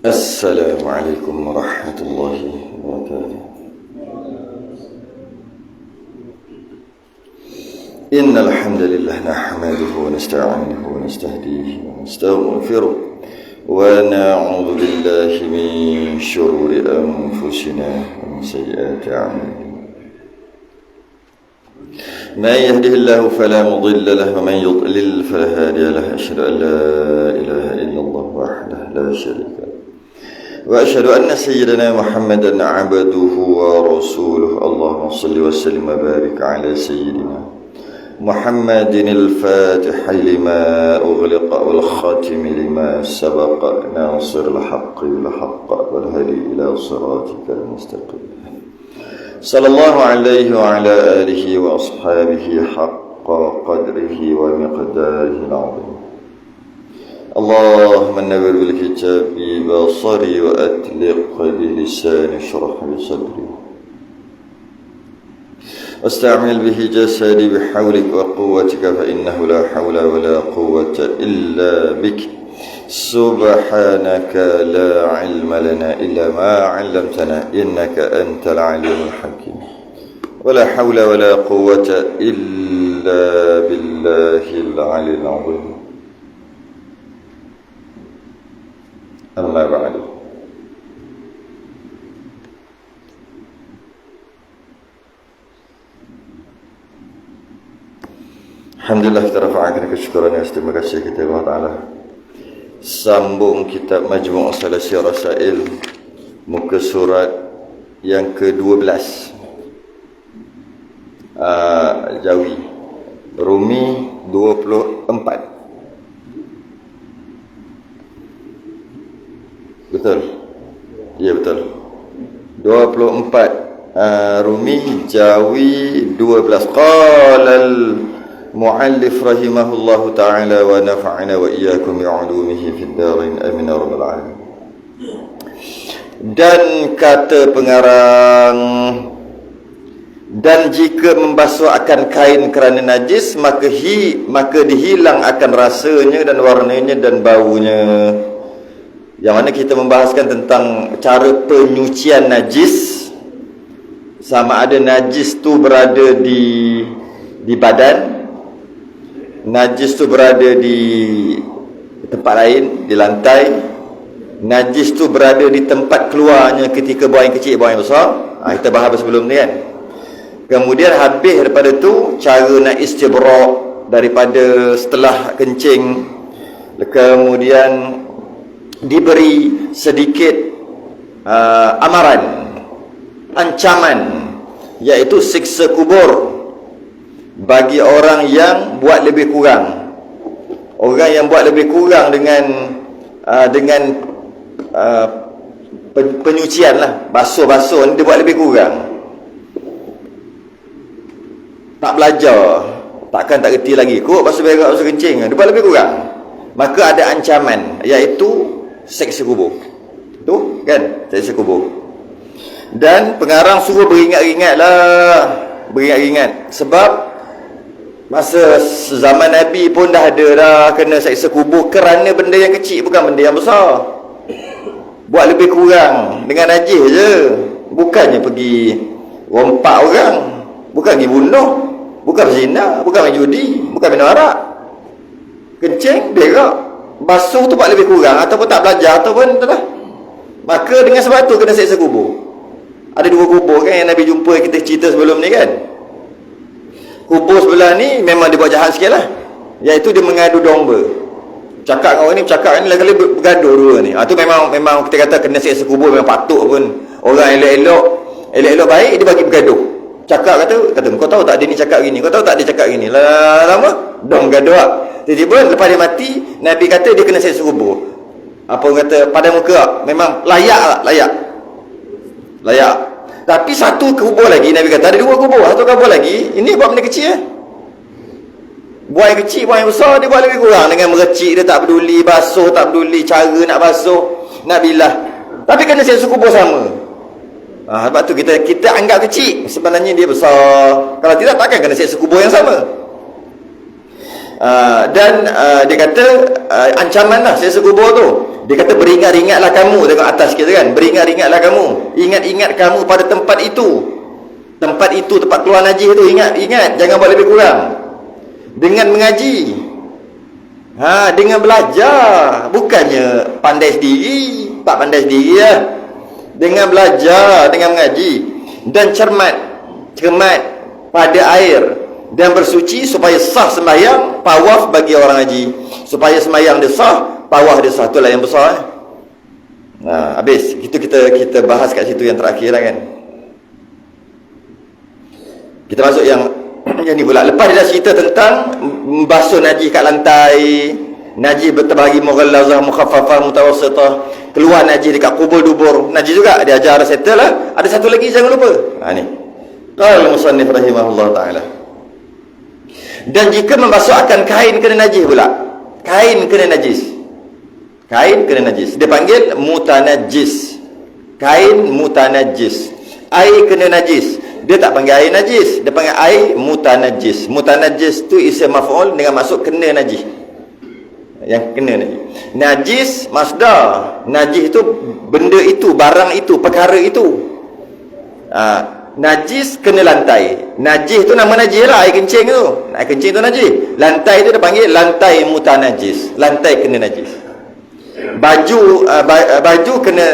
Assalamualaikum warahmatullahi wabarakatuh. Innal hamdalillah nahmaduhu wa nasta'inuhu wa nastahdihi wa nastaghfiruh wa na'udzu billahi min shururi anfusina wa min sayyiati a'malina. Man yahdihillahu fala mudilla lahu wa man yudlil fala hadiya lahu. Asyhadu an la ilaha illallah wahdahu la syarika lahu wa asyhadu anna sayyidana Muhammadan 'abduhu wa rasuluhu. Allahumma shalli wa sallim wa barik ala sayyidina Muhammadin al-fatih lima ughliqa wal khatim lima sabaqa nasiril haqqi bil haqq wal hadi ila siratikal mustaqim. Sallallahu alaihi wa ala alihi wa ashabihi haqqa qadrihi wa miqdarihi al-'azim. Allahumma nawwir bil kitabi basari wa atliq bi lisani shrah bi sadri واستعمل به جسدي بحولك وقوتك فإنه لا حول ولا قوة إلا بك سبحانك لا علم لنا إلا ما علمتنا إنك أنت العليم الحكيم ولا حول ولا قوة إلا بالله العلي العظيم. أما بعد. Alhamdulillah, kita rafa'akan kesyukuran dan terima kasih kita Allah Ta'ala. Sambung kitab Majmu' Salasi Rasail, muka surat yang ke-12, Jawi, Rumi 24. Betul? Ya, betul. 24, Rumi, Jawi 12. Qalal Mu'allif rahimahullahu ta'ala wa nafa'ana wa iyyakum bi'ulumihi fid darin amin ya rabbal alamin. Dan kata pengarang, dan jika membasuh akan kain kerana najis, maka dihilang akan rasanya dan warnanya dan baunya. Yang mana kita membahaskan tentang cara penyucian najis, sama ada najis tu berada di badan, najis tu berada di tempat lain, di lantai, najis tu berada di tempat keluarnya ketika buang yang kecil, buang yang besar. Kita bahas sebelum ni kan. Kemudian habis daripada tu, cara nak istibra' daripada setelah kencing. Kemudian diberi sedikit amaran, ancaman, iaitu siksa kubur bagi orang yang buat lebih kurang. Orang yang buat lebih kurang dengan penyucian lah, basuh ni dia buat lebih kurang, tak belajar, takkan tak reti lagi, kok basuh berak, basuh kencing, dia buat lebih kurang, maka ada ancaman, iaitu seksa kubur. Tu kan, seksa kubur. Dan pengarang suruh beringat-ingat, sebab masa zaman Nabi pun dah ada dah kena seksa kubur kerana benda yang kecil, bukan benda yang besar. Buat lebih kurang dengan najis je, bukannya pergi rompak orang, bukan pergi bunuh, bukan berzina, bukan main judi, bukan minum arak, kencing, berak, basuh tu buat lebih kurang, ataupun tak belajar, ataupun itulah. Maka dengan sebab tu kena seksa kubur. Ada dua kubur kan yang Nabi jumpa, kita cerita sebelum ni kan. Kubur sebelah ni memang dia buat jahat sikit lah, iaitu dia mengadu domba. Cakap dengan orang ni, cakap ni lagi bergaduh dua ni. Tu memang kita kata kena seksa kubur, memang patut pun. Orang elok-elok baik, dia bagi bergaduh. Cakap kata kau tahu tak dia ni cakap gini, kau tahu tak dia cakap gini. Lama dong gaduh lah. Tiba-tiba lepas dia mati, Nabi kata dia kena seksa kubur. Apa orang kata, pada muka memang layak. Tapi satu kubur lagi, Nabi kata ada dua kubur, satu kubur lagi, ini buat benda kecil buang yang kecil, buang yang besar, dia buat lebih kurang. Dengan merecik dia, tak peduli basuh, tak peduli cara nak basuh, nak bilah. Tapi kena seksa kubur sama. Sebab tu kita anggap kecil, sebenarnya dia besar. Kalau tidak, takkan kena seksa kubur yang sama. Dan dia kata ancaman lah seksa kubur tu. Dia kata beringat-ingatlah kamu, tengok atas kita kan, beringat-ingatlah kamu, ingat-ingat kamu pada tempat itu, tempat keluar najis tu, ingat, jangan buat lebih kurang. Dengan mengaji, dengan belajar, bukannya pandai sendiri, tak pandai sendiri lah. Dengan belajar, dengan mengaji, dan cermat pada air, dan bersuci supaya sah sembahyang, tawaf bagi orang haji, supaya sembahyang dia sah, tawaf dia sah. Itulah yang besar. Habis itu kita bahas kat situ yang terakhir lah kan. Kita masuk yang ni pula. Lepas dia dah cerita tentang basuh najis kat lantai, najis terbahagi mughallazah, mukhaffafah, mutawassitah, keluar najis dekat kubur dubur, najis juga dia ajar, settle lah. Ada satu lagi jangan lupa. Ni qala musannif rahimahullah taala. Dan jika membasuhkan kain kena najis pula. Kain kena najis. Dia panggil mutanajjis. Kain mutanajjis. Air kena najis. Dia tak panggil air najis, dia panggil air mutanajjis. Mutanajjis tu isim maf'ul dengan maksud kena najis. Yang kena najis. Najis masdar. Najis itu benda itu, barang itu, perkara itu. Najis kena lantai. Najis tu nama najis lah, air kencing tu. Air kencing tu najis. Lantai tu dia panggil lantai mutanajjis. Lantai kena najis. Baju kena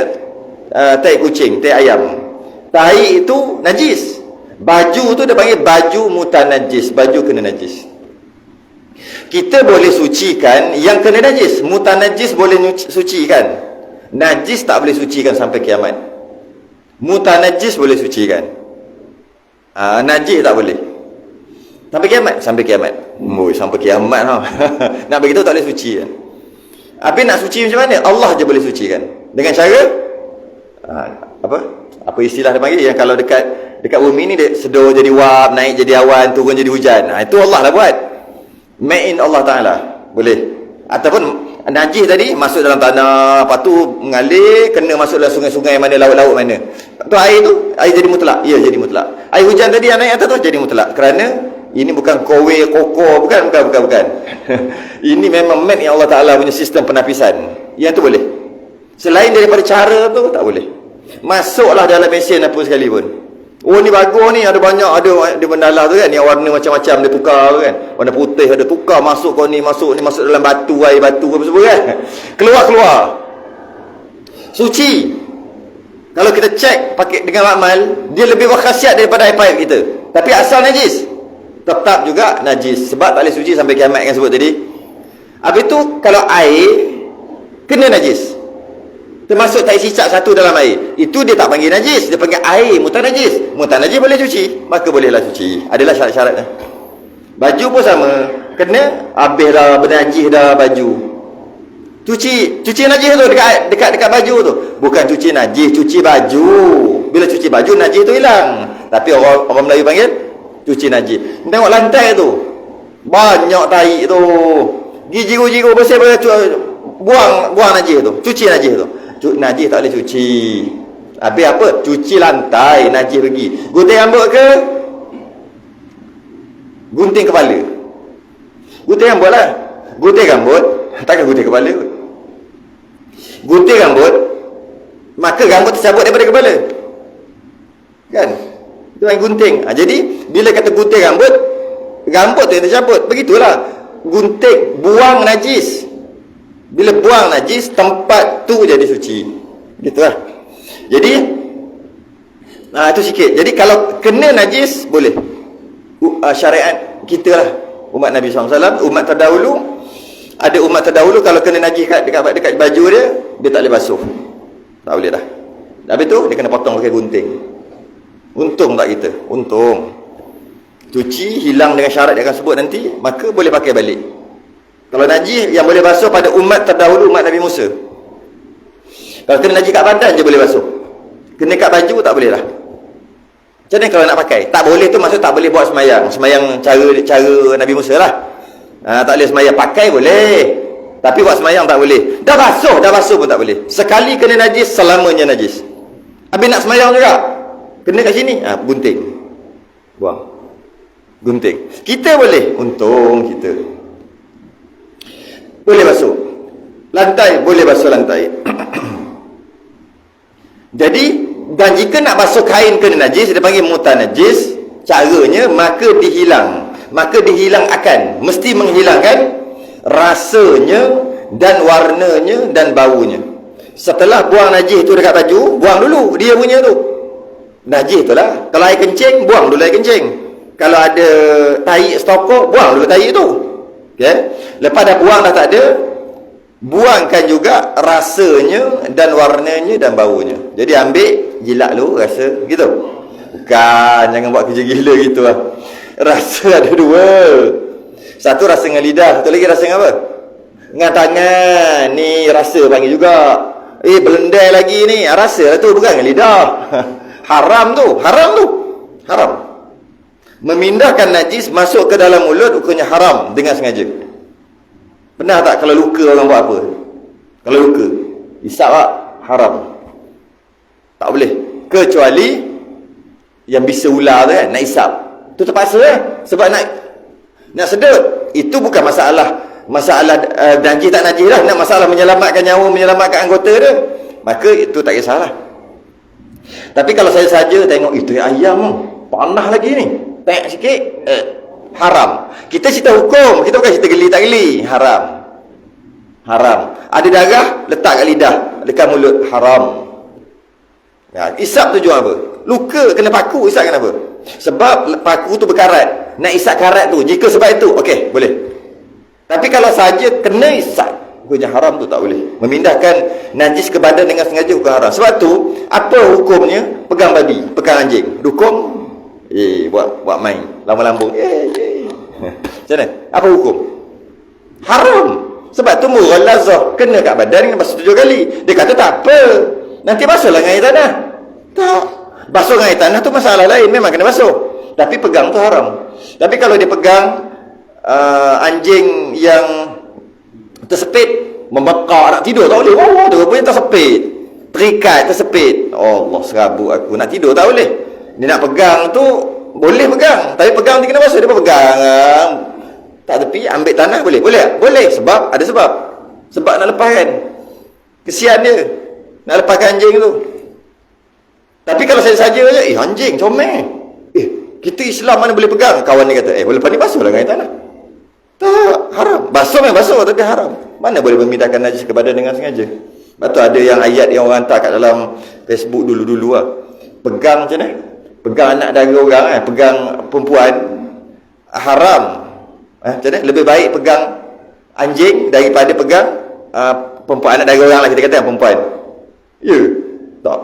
tai kucing, tai ayam. Tai itu najis. Baju tu dia panggil baju mutanajjis. Baju kena najis. Kita boleh sucikan yang kena najis. Mutanajjis boleh sucikan. Najis tak boleh sucikan sampai kiamat. Mutanajjis boleh sucikan. Najis tak boleh. Sampai kiamat? Sampai kiamat. Sampai kiamat tau. Nak begitu tak boleh suci kan. Habis nak suci macam mana? Allah je boleh sucikan. Dengan cara apa istilah dia panggil, yang kalau dekat bumi ni dia sedar jadi wap, naik jadi awan, turun jadi hujan. Itu Allah lah buat. Made in Allah Ta'ala. Boleh. Ataupun najis tadi masuk dalam tanah, lepas tu mengalir, kena masuk dalam sungai-sungai mana, laut-laut mana. Tu air jadi mutlak. Ya, jadi mutlak. Air hujan tadi yang naik atas tu jadi mutlak. Kerana ini bukan kowe, koko, bukan. Ini memang made in Allah Ta'ala punya sistem penapisan. Yang tu boleh. Selain daripada cara tu, tak boleh. Masuklah dalam mesin apa sekalipun. Ni bagus ni, ada banyak, ada bendalah tu kan, yang warna macam-macam dia tukar tu kan. Warna putih ada tukar, masuk dalam batu, air batu apa semua kan. Keluar. Suci. Kalau kita cek pakai dengan amal, dia lebih berkhasiat daripada air pipe kita. Tapi asal najis. Tetap juga najis. Sebab tak boleh suci sampai kiamat kan sebut tadi. Habis tu kalau air kena najis, termasuk tai cicak satu dalam air, itu dia tak panggil najis, dia panggil air mutanajjis. Mutanajjis boleh cuci, maka bolehlah cuci. Adalah syarat-syaratnya. Baju pun sama, kena habis dah bernajis dah baju, cuci najis tu dekat baju tu. Bukan cuci najis, cuci baju. Bila cuci baju najis tu hilang. Tapi orang Melayu panggil cuci najis. Tengok lantai tu, banyak tai tu, jiru-jiru bersih, buang najis tu, cuci najis tu. Najis tak boleh cuci. Habis apa? Cuci lantai, najis pergi. Gunting rambut ke? Gunting kepala. Gunting rambut lah. Gunting rambut, takkan gunting kepala. Gunting rambut, maka rambut tercabut daripada kepala. Kan? Itu yang gunting. Jadi, bila kata gunting rambut tu yang tercabut. Begitulah. Gunting, buang najis. Bila buang najis, tempat tu jadi suci. Gitulah. Jadi itu sikit. Jadi kalau kena najis boleh. Syariat kita lah, umat Nabi SAW, umat terdahulu. Ada umat terdahulu kalau kena najis dekat baju dia tak boleh basuh. Tak boleh dah. Habis tu dia kena potong pakai gunting. Untung tak kita? Untung. Cuci hilang dengan syarat dia akan sebut nanti, maka boleh pakai balik. Kalau najis yang boleh basuh pada umat terdahulu, umat Nabi Musa. Kalau kena najis kat badan je boleh basuh. Kena kat baju tak boleh lah. Macam mana kalau nak pakai? Tak boleh tu maksud tak boleh buat semayang. Semayang cara Nabi Musa lah. Tak boleh semayang. Pakai boleh. Tapi buat semayang tak boleh. Dah basuh pun tak boleh. Sekali kena najis, selamanya najis. Habis nak semayang juga, kena kat sini, gunting, buang, gunting. Kita boleh, untung kita boleh basuh lantai, boleh basuh lantai. Jadi, dan jika nak basuh kain kena najis, dia panggil mutanajis. Caranya, maka dihilang akan, mesti menghilangkan rasanya dan warnanya dan baunya. Setelah buang najis tu dekat baju, buang dulu dia punya tu. Najis tu lah. Kalau air kencing, buang dulu air kencing. Kalau ada tahi stokok, buang dulu tahi tu. Okay? Lepas dah buang dah tak ada, buangkan juga rasanya dan warnanya dan baunya. Jadi ambil, jilat dulu rasa gitu. Bukan, jangan buat kerja gila gitu lah. Rasa ada dua. Satu rasa dengan lidah, satu lagi rasa dengan apa? Dengan tangan. Ni rasa panggil juga. Belendai lagi ni, rasa lah tu, bukan dengan lidah. Haram tu. Haram. Memindahkan najis masuk ke dalam mulut hukumnya haram dengan sengaja. Pernah tak kalau luka orang buat apa? Kalau luka, isap tak? Haram. Tak boleh. Kecuali yang bisa ular tu kan, nak isap. Tu terpaksa sebab nak sedut. Itu bukan masalah najis tak najis lah. Nak masalah menyelamatkan nyawa, menyelamatkan anggota dia, maka itu tak kisahlah. Tapi kalau saya saja tengok itu ayam panah lagi ni, tek sikit, haram. Kita cerita hukum, kita bukan cerita geli tak geli. Haram. Ada darah, letak kat lidah, dekat mulut, haram. Isap tujuan apa? Luka kena paku, isap kenapa? Sebab paku tu berkarat. Nak isap karat tu, jika sebab itu, okey, boleh. Tapi kalau saja kena isap, hukumnya haram tu tak boleh. Memindahkan najis ke badan dengan sengaja hukum haram. Sebab tu, apa hukumnya? Pegang babi, pegang anjing. Hukum? Buat main. Lambung-lambung. Macam mana? Apa hukum? Haram. Sebab tu mughalazah, kena kat badan dengan basuh 7 kali. Dia kata tak apa, nanti basuhlah dengan air tanah. Tak. Basuh dengan air tanah tu masalah lain, memang kena basuh. Tapi pegang tu haram. Tapi kalau dia pegang anjing yang tersepit, membekak nak tidur tak boleh. Tu rupanya tersepit, terikat, tersepit. Allah, serabut aku, nak tidur tak boleh. Dia nak pegang tu boleh pegang, tapi pegang dia kena basuh. Dia pegang tak tepi, ambil tanah boleh? Boleh. Sebab ada sebab nak lepaskan. Kesian dia nak lepaskan anjing tu. Tapi kalau saya saja je, anjing comel, kita Islam mana boleh pegang. Kawan dia kata, lepas ni basuh lah dengan air tanah. Tak, haram. Basuh memang basuh, tapi haram. Mana boleh memindahkan najis ke badan dengan sengaja. Lepas tu ada yang ayat yang orang hantar kat dalam Facebook dulu-dulu lah. Pegang macam mana? Pegang anak dara orang, pegang perempuan, haram. Macam mana? Lebih baik pegang anjing daripada pegang perempuan, anak dara orang lah, kita kata perempuan. Ya? Tak.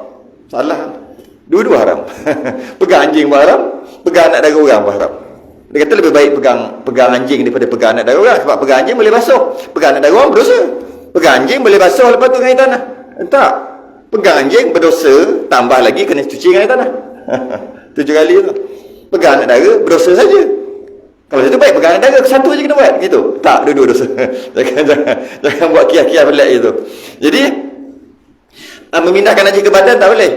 Salah. Dua-dua haram. Pegang anjing pun haram, pegang anak dara orang pun haram. Dia kata lebih baik pegang anjing daripada pegang anak dara orang. Sebab pegang anjing boleh basuh, pegang anak dara orang berdosa. Pegang anjing boleh basuh, lepas tu dengan air tanah. Tak. Pegang anjing berdosa, tambah lagi kena cuci dengan air tanah. 7 kali tu. Pegang anak dara berdosa saja. Kalau itu baik pegang anak dara, satu je kena buat gitu. Tak, dua-dua dosa. jangan buat kias-kias pelik gitu. Jadi memindahkan najis ke badan tak boleh.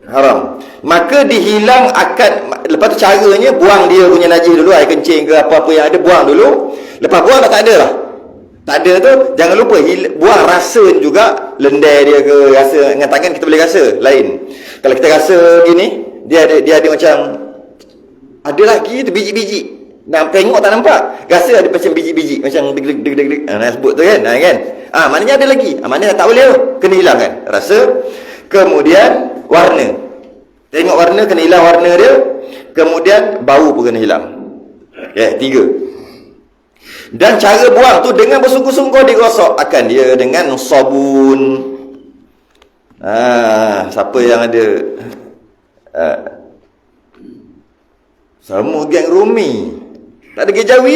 Haram. Maka dihilang akan, lepas tu caranya buang dia punya najis dulu, air kencing ke apa-apa yang ada, buang dulu. Lepas buang dah tak ada lah. Tak ada tu, jangan lupa buang rasa juga, lendai dia ke, rasa dengan tangan kita boleh rasa lain. Kalau kita rasa gini, dia ada macam ada lagi tu biji-biji. Nak tengok tak nampak, rasa ada macam biji-biji, macam deg-deg nak sebut tu kan. Maknanya ada lagi. Maknanya tak boleh tu, kena hilangkan rasa. Kemudian warna, tengok warna, kena hilang warna dia. Kemudian bau pun kena hilang. 3. Dan cara buang tu dengan bersungguh-sungguh digosok akan dia dengan sabun. Siapa yang ada semua geng Rumi, tak ada gejawi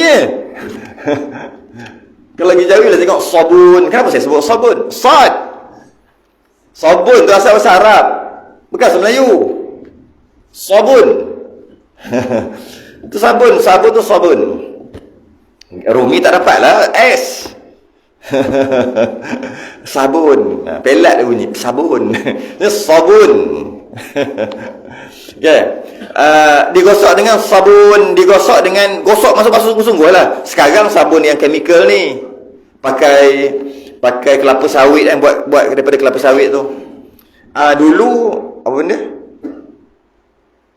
Kalau gejawi lah tengok sabun. Kenapa saya sebut sabun? Sabun tu asal bahasa Arab, bukan bahasa Melayu. Sabun. Itu sabun tu sabun. Rumi tak dapat lah S. Sabun. Pelat dia bunyi. Sabun. Ini sabun. Okay. Digosok dengan sabun, digosok dengan gosok masuk sungguh-sungguh lah. Sekarang sabun yang chemical ni pakai kelapa sawit kan, buat daripada kelapa sawit tu. Dulu apa benda?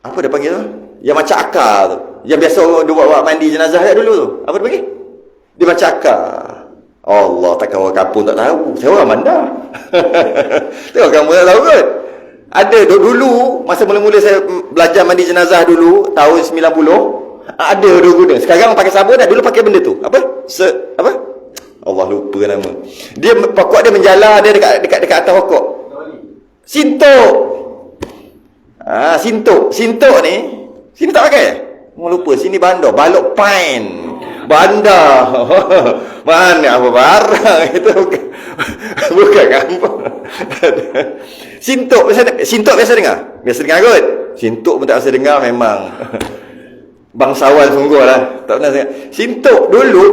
Apa dia panggil tu? Yang macam akar tu. Yang biasa orang buat mandi jenazah kat dulu tu. Apa dia panggil? Dia macam akar. Allah, takkan orang kampung tak tahu. Saya orang Manda. Tengok kamu tak tahu kot. Ada dulu, masa mula-mula saya belajar mandi jenazah dulu, tahun 90, ada dia guna. Sekarang pakai sabun dah, dulu pakai benda tu. Apa? Apa? Allah lupa nama. Dia pokok dia menjala, dia dekat atas pokok. Sintok. Sintok ni. Sini tak pakai? Orang lupa, sini bandar, balok pine. Bandar. Mana apa barang itu bukan kampung. Sintok biasa dengar? Biasa dengar kot. Sintok pun tak biasa dengar memang. Bangsawan sungguh lah. Tak pernah dengar. Sintok dulu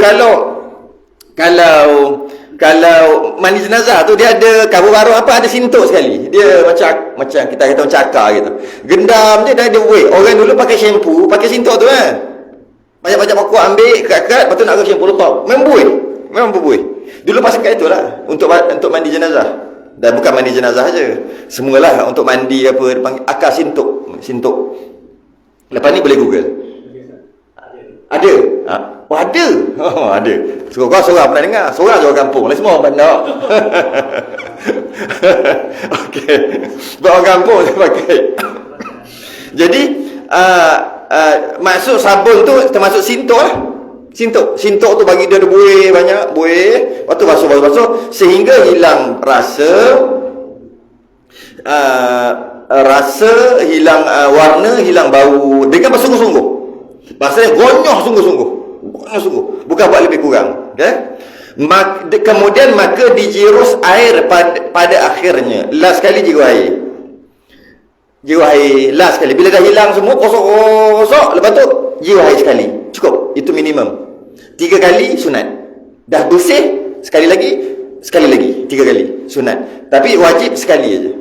kalau mandi jenazah tu dia ada kabur baru apa, ada sintok sekali. Dia macam kita kata macam akar gitu. Gendam dia dah ada buih. Orang dulu pakai shampoo, pakai sintok tu kan. Banyak-banyak pokok ambil, kat-kat, lepas tu nak ke shampoo letak. Memang berbuih. Dulu pasal kat itulah untuk mandi jenazah. Dan bukan mandi jenazah je. Semualah untuk mandi apa dia panggil akar sintok. Lepas ni boleh Google. Ada. Oh ada. Oh ada. Seorang pernah dengar. Seorang je orang kampung. Lain semua orang bandar. Okey. Sebab orang kampung saya pakai. Jadi maksud sabun tu termasuk sintok lah. Sintok tu bagi dia ada buih, banyak buih. Lepas tu basuh sehingga hilang rasa, hilang warna, hilang bau dengan bersungguh-sungguh. Maksudnya gonyoh sungguh-sungguh. Bukan buat lebih kurang. Okay? Kemudian maka dijirus air pada akhirnya. Last sekali jiru air last sekali. Bila dah hilang semua, kosok, lepas tu jiru air sekali. Cukup. Itu minimum. 3 kali sunat. Dah bersih, sekali lagi, 3 kali sunat. Tapi wajib sekali aja.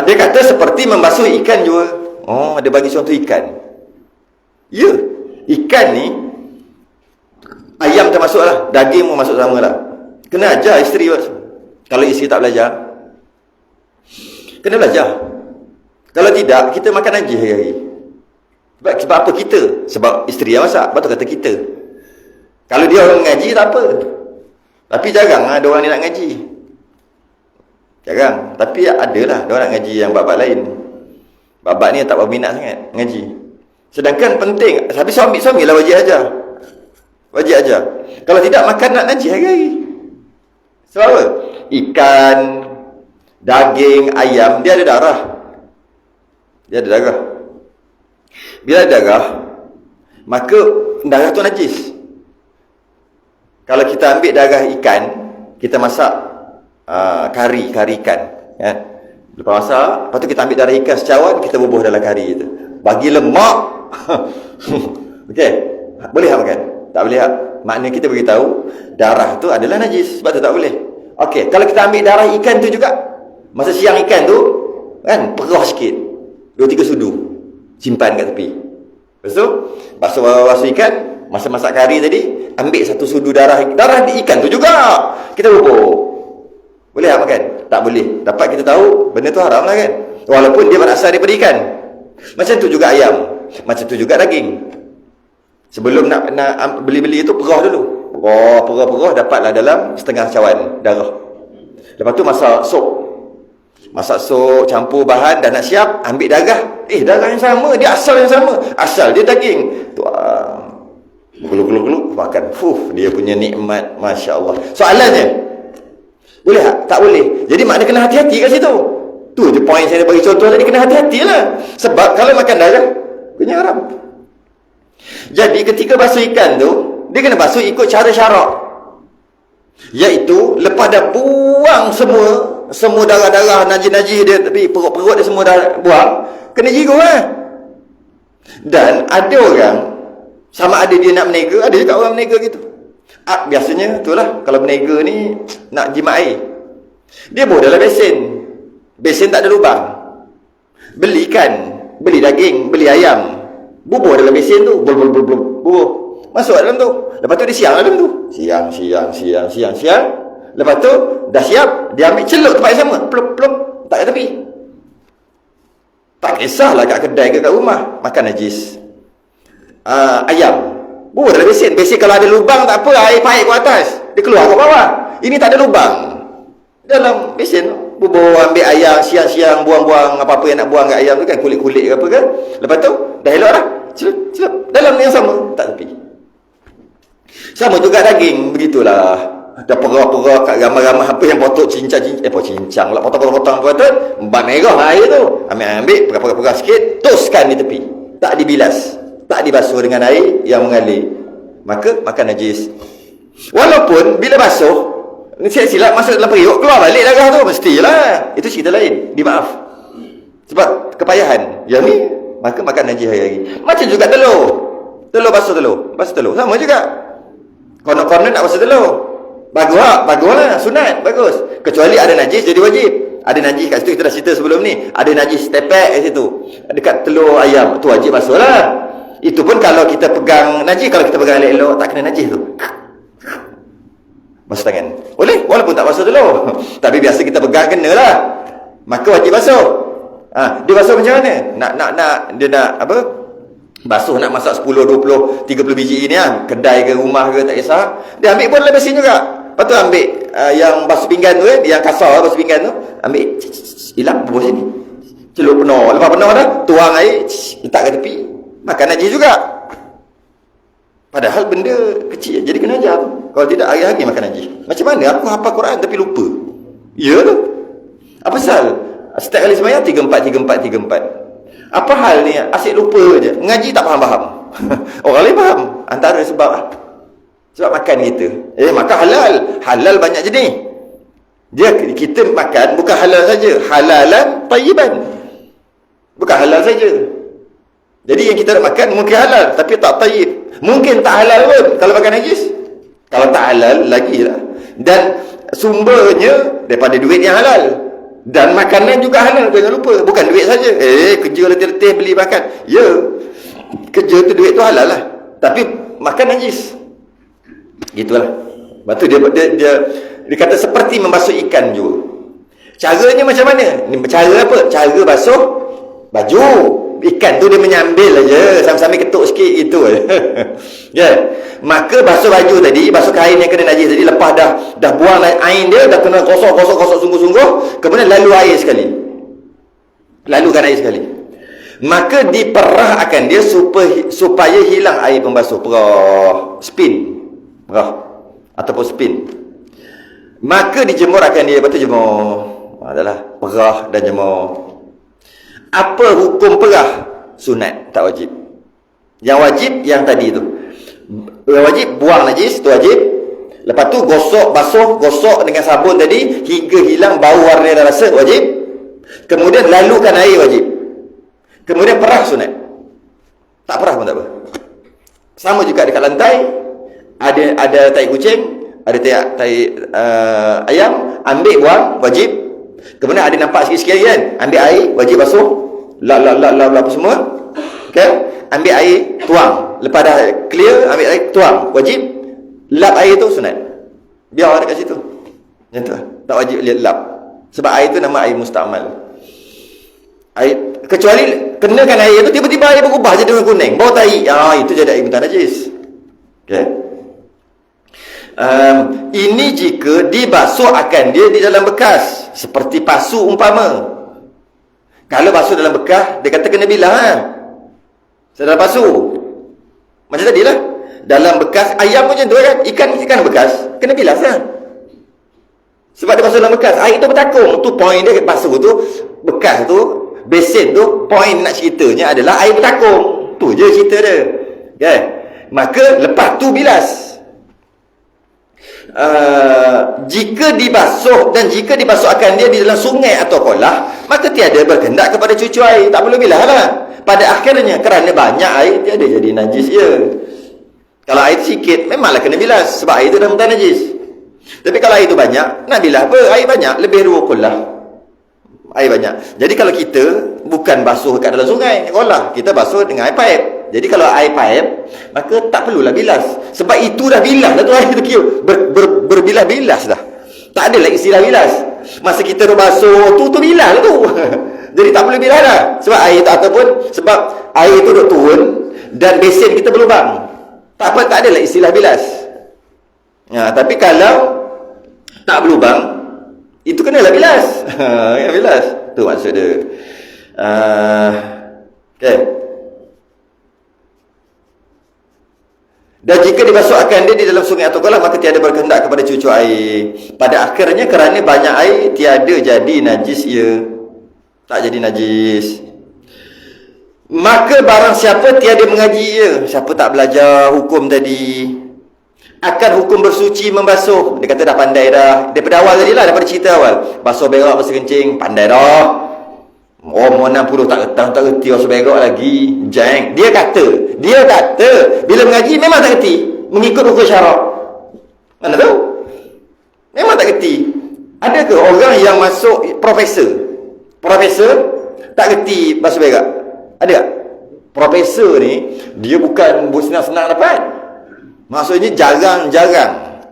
Dia kata seperti membasuh ikan juga. Oh, dia bagi contoh ikan. Ya, ikan ni ayam termasuk lah, daging pun masuk sama lah. Kena ajar isteri. Kalau isteri tak belajar, kena belajar. Kalau tidak, kita makan najis hari-hari. Sebab apa kita? Sebab isteri yang masak. Lepas tu kata kita. Kalau dia orang ngaji, tak apa. Tapi jarang ada orang ni nak ngaji. Jarang. Tapi adalah dia orang nak ngaji yang bab-bab lain. Bab-bab ni tak berminat sangat ngaji. Sedangkan penting. Tapi suami lah wajib ajar. Kalau tidak, makan nak najis hari-hari. Sebab apa? Ikan, daging, ayam, dia ada darah. Bila ada darah, maka darah tu najis. Kalau kita ambil darah ikan, kita masak kari ikan, ya. Lepas masak, lepas tu kita ambil darah ikan secawan, kita bubuh dalam kari itu. Bagi lemak. Okey. Boleh tak makan? Tak boleh tak? Maknanya kita beritahu darah tu adalah najis. Sebab tu tak boleh. Okey, kalau kita ambil darah ikan tu juga, masa siang ikan tu kan perah sikit. 2-3 sudu. Simpan kat tepi. Lepas tu basuh ikan, masa masak kari tadi, ambil 1 sudu darah di ikan tu juga. Kita bubuh. Boleh tak makan? Tak boleh. Dapat kita tahu benda tu haram lah kan. Walaupun dia berasal daripada ikan. Macam tu juga ayam. Macam tu juga daging. Sebelum nak beli-beli itu, perah dulu. Perah dapatlah dalam setengah cawan darah. Lepas tu masak sup, campur bahan, dah nak siap, ambil darah. Darah yang sama, dia asal yang sama. Asal dia daging. Geluk-geluk makan. Dia punya nikmat, masya-Allah. Soalannya, boleh tak? Tak boleh. Jadi makna kena hati-hati kat situ. Tu je poin saya bagi contoh tadi, kena hati-hatilah. Sebab kalau makan darah, punya haram. Jadi ketika basuh ikan tu, dia kena basuh ikut cara syarak. Iaitu lepas dah buang semua darah-darah najis-najis dia, tapi perut-perut dia semua dah buang, kena jiru lah. Dan ada orang, sama ada dia nak menega, ada juga orang menega gitu. Biasanya itulah, kalau berniaga ni nak jimat air, dia buang dalam besen tak ada lubang. Beli ikan, beli daging, beli ayam, bubur dalam besen tu, bubur masuk dalam tu. Lepas tu dia siang dalam tu, siang. Lepas tu dah siap, dia ambil celup tempat yang sama, plop tak kat tepi. Tak kisahlah kat kedai ke kat rumah, makan najis. Ayam bubur dalam besen kalau ada lubang tak apa, air pahit ke atas, dia keluar ke bawah. Ini tak ada lubang, dalam besen bubur, ambil ayam, siang-siang buang-buang apa-apa yang nak buang kat ayam tu kan, kulit-kulit ke apa kan. Lepas tu dah elok dah, celup dalam yang sama, tak tepi. Sama juga daging, begitulah. Dah perah-perah kat ramai-ramai apa yang potong cincang lah, potong-potong apa tu, embat merah air tu, ambil perah-perah sikit, toskan di tepi, tak dibilas, tak dibasuh dengan air yang mengalir, maka makan najis. Walaupun bila basuh, silap masuk dalam periuk, keluar balik darah tu, mestilah, itu cerita lain, dimaaf, sebab kepayahan. Yang ni maka makan najis hari-hari. Macam juga telur basuh telur sama juga. Konon-konon nak basuh telur, baguslah, sunat, bagus. Kecuali ada najis jadi wajib. Ada najis kat situ, kita dah cerita sebelum ni, ada najis tepek kat situ dekat telur ayam, tu wajib basuh lah. Itu pun kalau kita pegang najis, kalau kita pegang elok-elok tak kena najis tu, basuh tangan boleh, walaupun tak basuh telur. Tapi biasa kita pegang, kena lah, maka wajib basuh. Dia basuh macam mana? Nak dia nak apa, basuh nak masak 10, 20, 30 biji ni kedai ke rumah ke tak kisah, dia ambil pun dalam besen juga. Lepas tu ambil yang basuh pinggan tu kan, yang kasar basuh pinggan tu, ambil hilang bubur sini, celup penuh. Lepas penuh dah, tuang air, letak ke tepi, makan najis juga. Padahal benda kecil, jadi kena ajar tu. Kalau tidak, hari-hari makan najis. Macam mana aku hafal Quran tapi lupa? Ya tu, apa pasal? Setiap kali sembahyang 3-4. Apa hal ni? Asyik lupa je. Mengaji tak faham-faham. Orang lain faham. Antara sebab makan kita. Makan halal. Halal banyak jenis. Kita makan bukan halal saja, halalan tayyiban. Bukan halal saja. Jadi yang kita nak makan mungkin halal tapi tak tayyib. Mungkin tak halal pun kalau makan najis. Kalau tak halal lagilah. Dan sumbernya daripada duit yang halal. Dan makanan juga halal, jangan lupa. Bukan duit saja. Kerja letih-letih beli makan. Ya, kerja tu, duit tu halal lah. Tapi makan najis. Gitulah. Lepas tu dia kata seperti membasuh ikan juga. Caranya macam mana? Cara apa? Cara basuh baju. Ikan tu dia menyambil aja, sambil-sambil ketuk sikit, itu ya. Maka basuh baju tadi, basuh kain yang kena najis tadi, lepas dah buang air dia, dah kena gosok sungguh-sungguh, kemudian lalukan air sekali, maka diperah akan dia supaya hilang air pembasuh. Perah ataupun spin, maka dijemur akan dia. Lepas tu jemur, adalah perah dan jemur. Apa hukum perah? Sunat, tak wajib. Yang wajib yang tadi tu. Yang wajib buang najis, tu wajib. Lepas tu gosok dengan sabun tadi hingga hilang bau, warna dan rasa, wajib. Kemudian lalukan air, wajib. Kemudian perah, sunat. Tak perah pun tak apa. Sama juga dekat lantai, ada tai kucing, ada tai ayam, ambil buang, wajib. Kemudian ada nampak sikit-sikit kan, ambil air, wajib basuh, lap apa semua, okay? Ambil air, tuang. Lepas dah clear, ambil air, tuang, wajib. Lap air tu sunat. Biar dekat situ, macam tu, tak wajib lap. Sebab air tu nama air musta'mal. Air, kecuali kenakan air tu, tiba-tiba air berubah jadi warna kuning, bau tai, itu jadi air muntah najis. Okay. Ini jika dibasuh akan dia di dalam bekas, seperti pasu umpama. Kalau basuh dalam bekas, dia kata kena bilah dalam pasu. Macam tadi lah, dalam bekas ayam pun macam tu kan, ikan bekas kena bilas sebab dia basuh dalam bekas, air tu bertakung. Tu point dia, pasu tu, bekas tu, besen tu, point nak ceritanya adalah air bertakung. Tu je cerita dia kan. Maka lepas tu bilas. Jika dibasuh akan dia di dalam sungai atau kolah, maka tiada berkendak kepada cucu air, tak perlu bilah lah. Pada akhirnya kerana banyak air, tiada jadi najis ya. Kalau air sikit, memanglah kena bilas. Sebab air itu dah mentah najis. Tapi kalau air itu banyak, nak bilas apa? Air banyak, lebih 2 lah. Air banyak. Jadi kalau kita bukan basuh kat dalam sungai, kolah, kita basuh dengan air pipe. Jadi kalau air pipe, maka tak perlulah bilas. Sebab itu dah bilas dah tu air tu kira. Berbilas-bilas dah. Tak ada lagi istilah bilas. Masa kita tu basuh tu bilas lah tu. Jadi tak boleh bilas dah. Sebab air tu ataupun sebab air tu duk turun dan besen kita berlubang. Tak apa, tak ada lah istilah bilas. Tapi kalau tak berlubang, itu kenalah bilas. Ya, bilas. Tu maksud dia. Okay. Dan jika dibasuhkan dia di dalam sungai atau kolam, maka tiada berkehendak kepada cucuk air. Pada akhirnya kerana banyak air, tiada jadi najis ia. Tak jadi najis. Maka barang siapa tiada mengaji ia, siapa tak belajar hukum tadi, akan hukum bersuci membasuh. Dia kata dah pandai dah. Daripada awal tadi lah, daripada cerita awal. Basuh berak, basuh kencing, pandai dah. Umur 60 tak reti basuh berak lagi. Jeng. Dia kata bila mengaji memang tak reti mengikut hukum syarak. Mana tahu? Memang tak reti. Ada ke orang yang masuk Profesor tak reti basuh berak? Ada tak? Profesor ni dia bukan senang-senang dapat. Maksudnya jarang-jarang.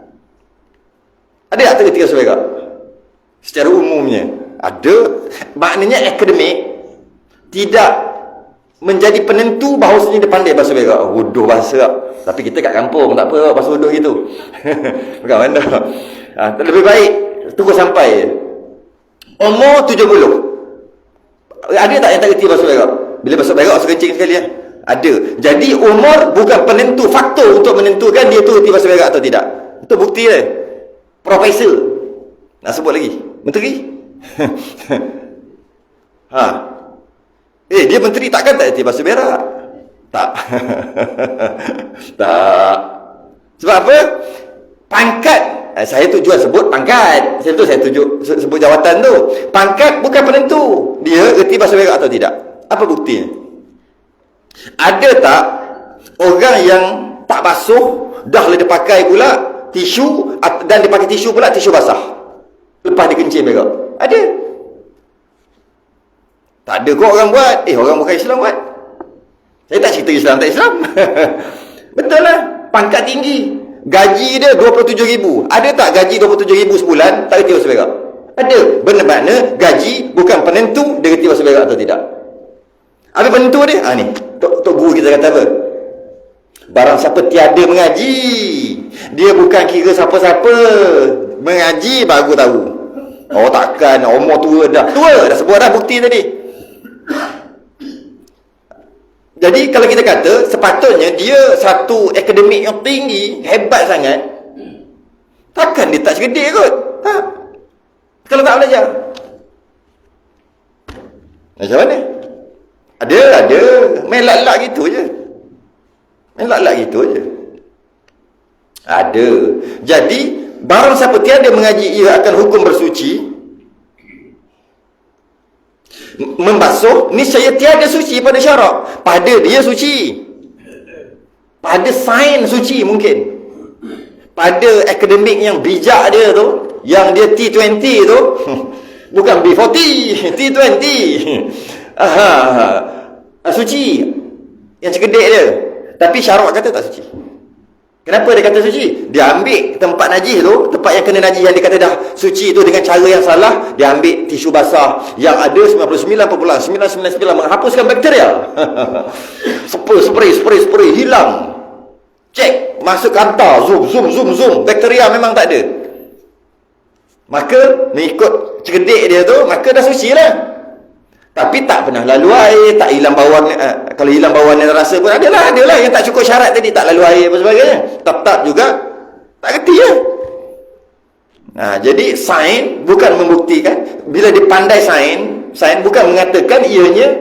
Ada tak terreti basuh berak? Secara umumnya ada. Maknanya akademik tidak menjadi penentu bahawasanya dia pandai basuh berak. Wuduh bahasa. Tapi kita kat kampung tak apa basuh wuduh gitu. Bukan mana. Lebih baik tunggu sampai umur 70. Ada tak yang tak reti basuh berak? Bila basuh berak basuh kencing sekali Ada. Jadi umur bukan penentu, faktor untuk menentukan dia tu reti basuh berak atau tidak. Itu bukti dia. Profesor. Nak sebut lagi? Menteri? Dia menteri takkan tak reti basuh berak? Tak. Tak. Sebab apa? Pangkat. Saya tujuan sebut pangkat. Saya tujuh sebut jawatan tu. Pangkat bukan penentu dia reti basuh berak atau tidak. Apa buktinya? Ada tak orang yang tak basuh, dah dia pakai pula tisu, dan dia pakai tisu pula, tisu basah lepas dia kencing berak? Ada? Tak ada kok orang buat. Orang bukan Islam buat. Saya tak cerita Islam tak Islam. Betul lah. Pangkat tinggi, gaji dia 27,000. Ada tak gaji 27,000 sebulan tak reti basuh berak? Ada. Benar-benar gaji bukan penentu dia reti basuh berak atau tidak. Apa penentu dia? Ni Tok Guru kita kata apa? Barang siapa tiada mengaji, dia bukan kira siapa-siapa. Mengaji baru tahu. Takkan umur tua dah sebut dah bukti tadi. Jadi kalau kita kata sepatutnya dia satu akademik yang tinggi, hebat sangat, takkan dia tak cerdik kot. Tak. Kalau tak belajar macam mana? Ada main lak-lak gitu je. Ada. Jadi barang siapa tiada mengaji ia akan hukum bersuci membasuh, niscaya tiada suci pada syarak. Pada dia suci, pada sains suci mungkin, pada akademik yang bijak dia tu, yang dia T20 tu bukan B40, T20. Suci yang cerdik dia. Tapi syarak kata tak suci. Kenapa dia kata suci? Dia ambil tempat najis tu, tempat yang kena najis yang dia kata dah suci tu dengan cara yang salah, dia ambil tisu basah yang ada 99.999 menghapuskan bakteria. Spray, hilang. Cek, masuk kantar, zoom, bakteria memang tak ada. Maka mengikut cerdik dia tu, maka dah suci lah. Tapi tak pernah lalu air, tak hilang bauan. Kalau hilang bauan yang rasa pun adalah yang tak cukup syarat tadi, tak lalu air dan sebagainya. Tetap juga tak kerti ya. Jadi sains bukan membuktikan. Bila dipandai sains bukan mengatakan ianya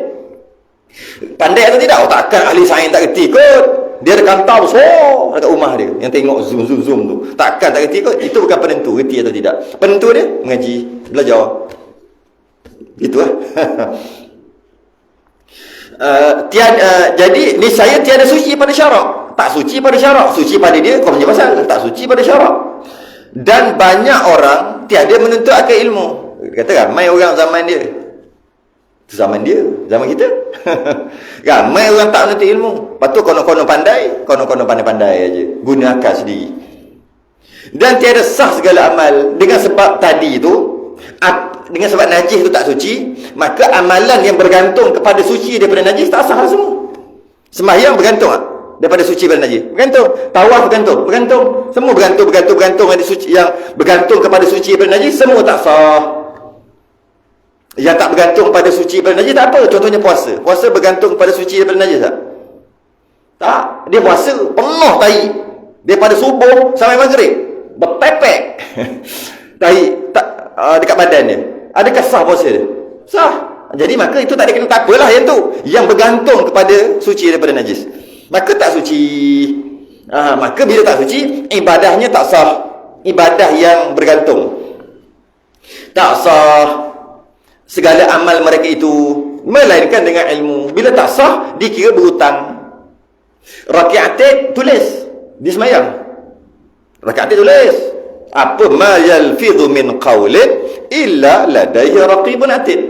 pandai atau tidak. Takkan ahli sains tak kerti kot. Dia ada kantar besar dekat rumah dia yang tengok zoom tu. Takkan tak kerti kot. Itu bukan penentu kerti atau tidak. Penentu dia mengaji, belajar. Itulah. Jadi niscaya tiada suci pada syarak. tak suci pada syarak. Suci pada dia, kau punya pasal. Tak suci pada syarak. Dan banyak orang tiada menuntut akan ilmu. Dia kata ramai orang zaman dia. Itu zaman dia, zaman kita. Ramai orang tak menuntut ilmu. Lepas tu konon-konon pandai, konon-konon pandai-pandai aja. Guna akal sendiri. Dan tiada sah segala amal. Dengan sebab tadi tu, dengan sebab najis tu tak suci, maka amalan yang bergantung kepada suci daripada najis tak sah semua. Sembahyang bergantung tak? Daripada suci pada najis. Bergantung. Tawaf bergantung. Semua bergantung ada suci yang bergantung kepada suci pada najis, semua tak sah. Yang tak bergantung pada suci pada najis tak apa. Contohnya puasa. Puasa bergantung kepada suci daripada najis tak? Tak. Dia puasa penuh tahi daripada subuh sampai maghrib. Berpepek. Tahi tak dekat badan dia. Adakah sah puasa dia? Sah. Jadi maka itu tak ada kena, tak apalah yang tu. Yang bergantung kepada suci daripada najis. Maka tak suci. Maka bila tak suci, ibadahnya tak sah. Ibadah yang bergantung tak sah. Segala amal mereka itu melainkan dengan ilmu. Bila tak sah, dikira berhutang. Rakaat tulis di semayang. Rakaat tulis. Apa ma yalfidhu min qawlin illa ladaihi raqibun atid.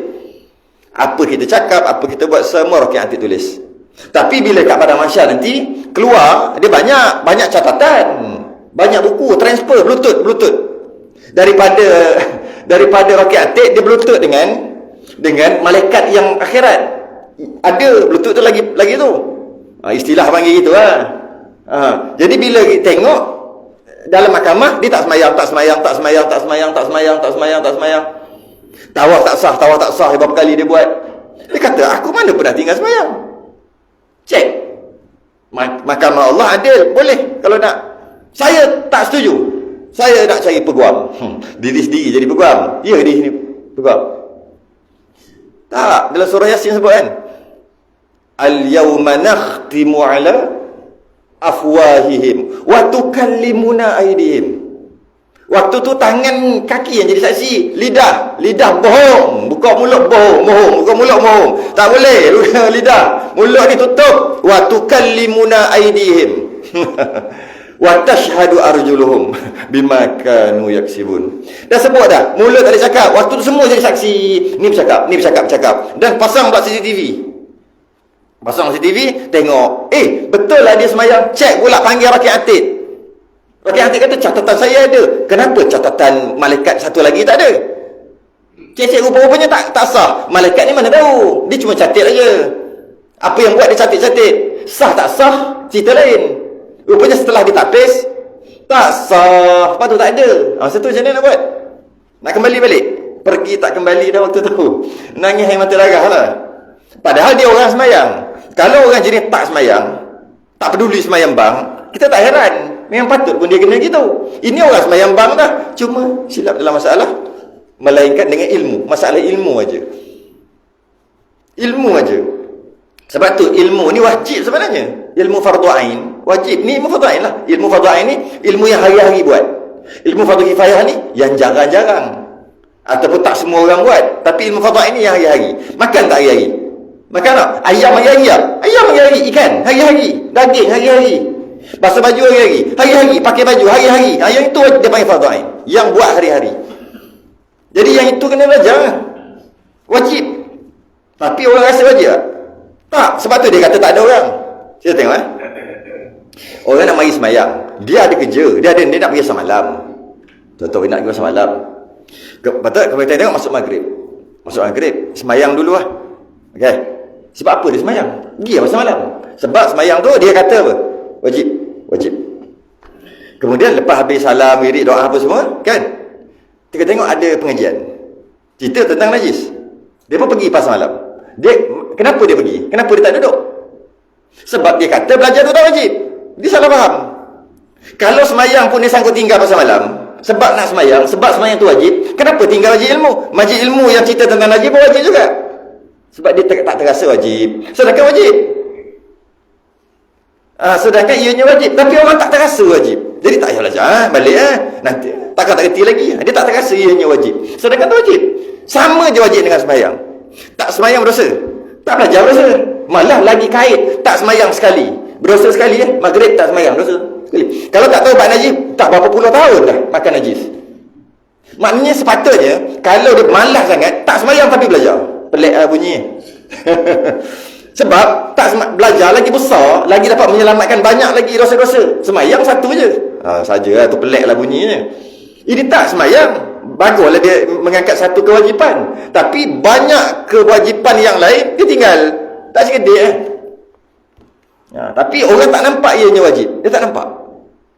Apa kita cakap, apa kita buat, semua rakaat tulis. Tapi bila kat padang mahsyar nanti keluar, dia banyak catatan, banyak buku, transfer bluetooth. Daripada rakaat dia bluetooth dengan malaikat yang akhirat. Ada bluetooth tu lagi tu. Istilah panggil gitu lah. Jadi bila kita tengok dalam mahkamah, dia tak semayang. Tawaf tak sah berapa kali dia buat. Dia kata, aku mana pernah tinggal semayang. Cek. Mahkamah Allah adil, boleh kalau nak. Saya tak setuju. Saya nak cari peguam. Diri sendiri jadi peguam. Ya, di sini peguam. Tak, dalam surah Yasin sebut kan. Al-yawma nakhtimu ala afwahihim wa tukallimuna aydihim. Waktu tu tangan kaki yang jadi saksi, lidah bohong, buka mulut bohong, buka mulut bohong. Tak boleh lidah, mulut ditutup. Wa tukallimuna aydihim wa tashhadu arjuluhum bima kanu yaksibun. Dah sebut dah, mulut tak boleh cakap, waktu tu semua jadi saksi. Ni bercakap. Dan pasang pula CCTV. Tengok. Betul lah dia semayang. Cek pula, panggil Rakib Atid. Rakib Atid kata, catatan saya ada. Kenapa catatan malaikat satu lagi tak ada? Cek rupa-rupanya tak sah. Malaikat ni mana tahu? Dia cuma catat aja. Apa yang buat dia catat. Sah tak sah, cerita lain. Rupanya setelah ditapis, tak sah. Lepas tu tak ada. Masa tu macam mana nak buat? Nak kembali balik? Pergi tak kembali dah waktu tu. Nangis air mata darah lah. Padahal dia orang semayang. Kalau orang jenis tak semayang, tak peduli semayang bang, kita tak heran. Memang patut pun dia kena gitu. Ini orang semayang bang dah, cuma silap dalam masalah, melainkan dengan ilmu. Masalah ilmu aja. Sebab tu ilmu ni wajib sebenarnya. Ilmu fardu ain wajib. Ni ilmu fardu ain lah. Ilmu fardu ain ni ilmu yang hari-hari buat. Ilmu fardu kifayah ni yang jarang-jarang, ataupun tak semua orang buat. Tapi ilmu fardu ain ni yang hari-hari. Makan tak hari-hari? Makan tak? Ayam hari-hari tak? Ayam hari-hari. Ikan hari-hari. Daging hari-hari. Basuh baju hari-hari. Pakai baju hari-hari. Yang itu dia panggil fardu ain, yang buat hari-hari. Jadi yang itu kena belajar. Wajib. Tapi orang rasa wajib tak? Tak. Sebab tu dia kata tak ada orang. Kita tengok orang nak mari semayang, dia ada kerja, dia nak pergi asar malam. Contoh dia nak pergi asar malam. Patut kalau kita tengok masuk maghrib, semayang dulu lah. Okey. Sebab apa dia semayang? Pergi asar malam. Sebab semayang tu dia kata apa? Wajib. Kemudian lepas habis salam, wirid, doa apa semua, kan? Kita tengok ada pengajian cerita tentang najis. Dia pun pergi pasar malam. Kenapa dia pergi? Kenapa dia tak duduk? Sebab dia kata belajar tu tak wajib. Dia salah faham. Kalau semayang pun dia sanggup tinggal pasal malam, sebab nak semayang, sebab semayang tu wajib, kenapa tinggal majlis ilmu? Majlis ilmu yang cerita tentang najis pun wajib juga. Sebab dia tak terasa wajib, sedangkan wajib. Sedangkan ianya wajib, tapi orang tak terasa wajib. Jadi tak payah belajar, balik nanti takkan tak kerti lagi. Dia tak terasa ianya wajib, sedangkan tu wajib. Sama je wajib dengan semayang. Tak semayang berdosa, tak belajar berdosa. Malah lagi kait, tak semayang sekali, Berdosa sekali maghrib tak sembahyang, dosa sekali. Kalau tak tahu bab najis, tak berapa puluh tahun dah makan najis. Maknanya sepatutnya kalau dia malas sangat, tak sembahyang tapi belajar. Pelik bunyi. Sebab tak belajar lagi besar, lagi dapat menyelamatkan banyak lagi dosa-dosa. Sembahyang satu je. Sajalah tu peliklah bunyinya. Ini tak sembahyang. Baguslah dia mengangkat satu kewajipan, tapi banyak kewajipan yang lain dia tinggal. Tak sekedar tapi orang tak nampak ianya wajib. Dia tak nampak.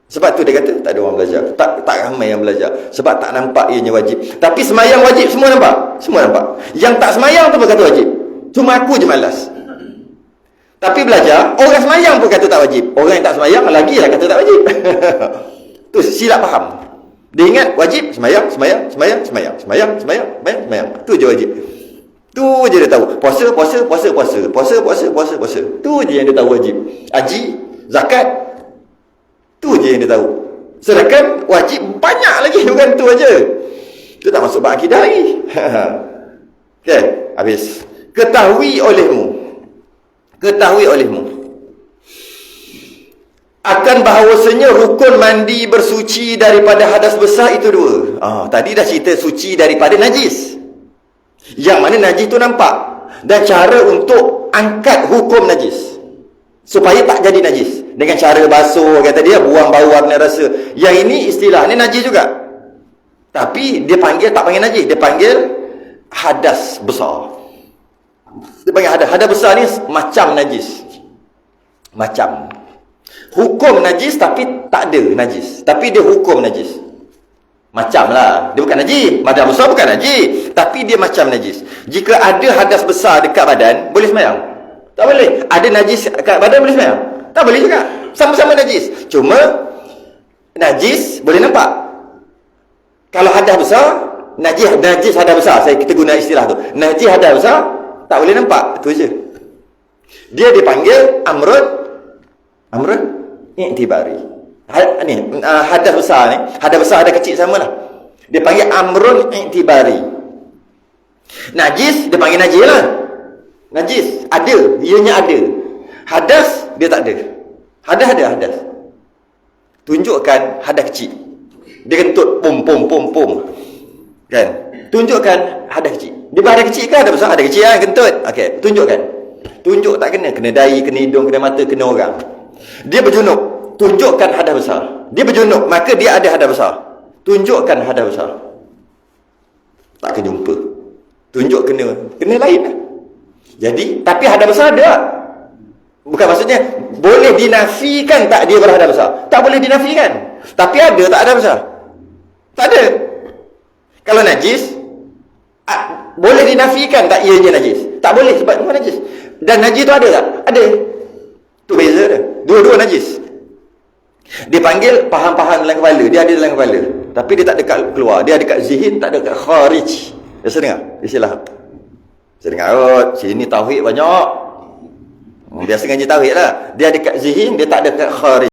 Sebab tu dia kata tak ada orang belajar. Tak ramai yang belajar. Sebab tak nampak ianya wajib. Tapi semayang wajib semua nampak. Semua nampak. Yang tak semayang tu pun kata wajib. Cuma aku je malas. Tapi belajar, orang semayang pun kata tak wajib. Orang yang tak semayang lagi lah kata tak wajib. Tu silap faham. Dia ingat wajib semayang. Tu je wajib. Tu je dia tahu. Puasa. Tu je yang dia tahu wajib. Haji, zakat, tu je yang dia tahu. Sedangkan wajib banyak lagi, bukan tu aja. Tu tak masuk bab akidah lagi. Okey, habis. Ketahui olehmu akan bahawasanya rukun mandi bersuci daripada hadas besar itu dua. Tadi dah cerita suci daripada najis. Yang mana najis tu nampak. Dan cara untuk angkat hukum najis supaya tak jadi najis dengan cara basuh, kata dia buang bau warna rasa. Yang ini istilahnya najis juga, tapi dia panggil, tak panggil najis, dia panggil hadas besar. Dia panggil hadas besar ni macam najis, macam hukum najis tapi tak ada najis, tapi dia hukum najis. Macam lah, dia bukan najis. Hadas besar bukan najis, tapi dia macam najis. Jika ada hadas besar dekat badan, boleh sembahyang? Tak boleh. Ada najis dekat badan, boleh sembahyang? Tak boleh juga. Sama-sama najis. Cuma najis boleh nampak. Kalau hadas besar, najis hadas besar, kita guna istilah tu. Najis hadas besar tak boleh nampak. Itu je. Dia dipanggil amrun i'tibari. Hadas besar ni, hadas besar, hadas kecil sama lah. Dia panggil amrun i'tibari. Najis, dia panggil najis lah. Najis, ada, ianya ada. Hadas, dia tak ada. Hadas ada hadas. Tunjukkan hadas kecil. Dia kentut, pum. Kan? Tunjukkan hadas kecil. Dia hadas kecil ke hadas besar? Hadas kecil kan, kentut. Okey, tunjukkan. Tunjuk tak kena dahi, kena hidung, kena mata, kena orang. Dia berjunuk. Tunjukkan hadas besar. Dia berjunuk, maka dia ada hadas besar. Tunjukkan hadas besar. Tak akan jumpa. Tunjuk kena lain lah. Jadi, tapi hadas besar ada. Bukan maksudnya boleh dinafikan tak dia berhadas besar. Tak boleh dinafikan. Tapi ada tak hadas besar? Tak ada. Kalau najis, boleh dinafikan tak ianya najis? Tak boleh sebab dia najis. Dan najis tu ada tak? Ada. Tu beza dia. Dua-dua najis. Dia panggil faham-faham dalam kepala. Dia ada dalam kepala, tapi dia tak dekat keluar. Dia ada dekat zihin, tak ada dekat kharij. Biasa dengar? Istilah. Saya dengar, sini tauhid banyak. Biasa ngaji tauhid lah. Dia ada dekat zihin, dia tak ada dekat kharij.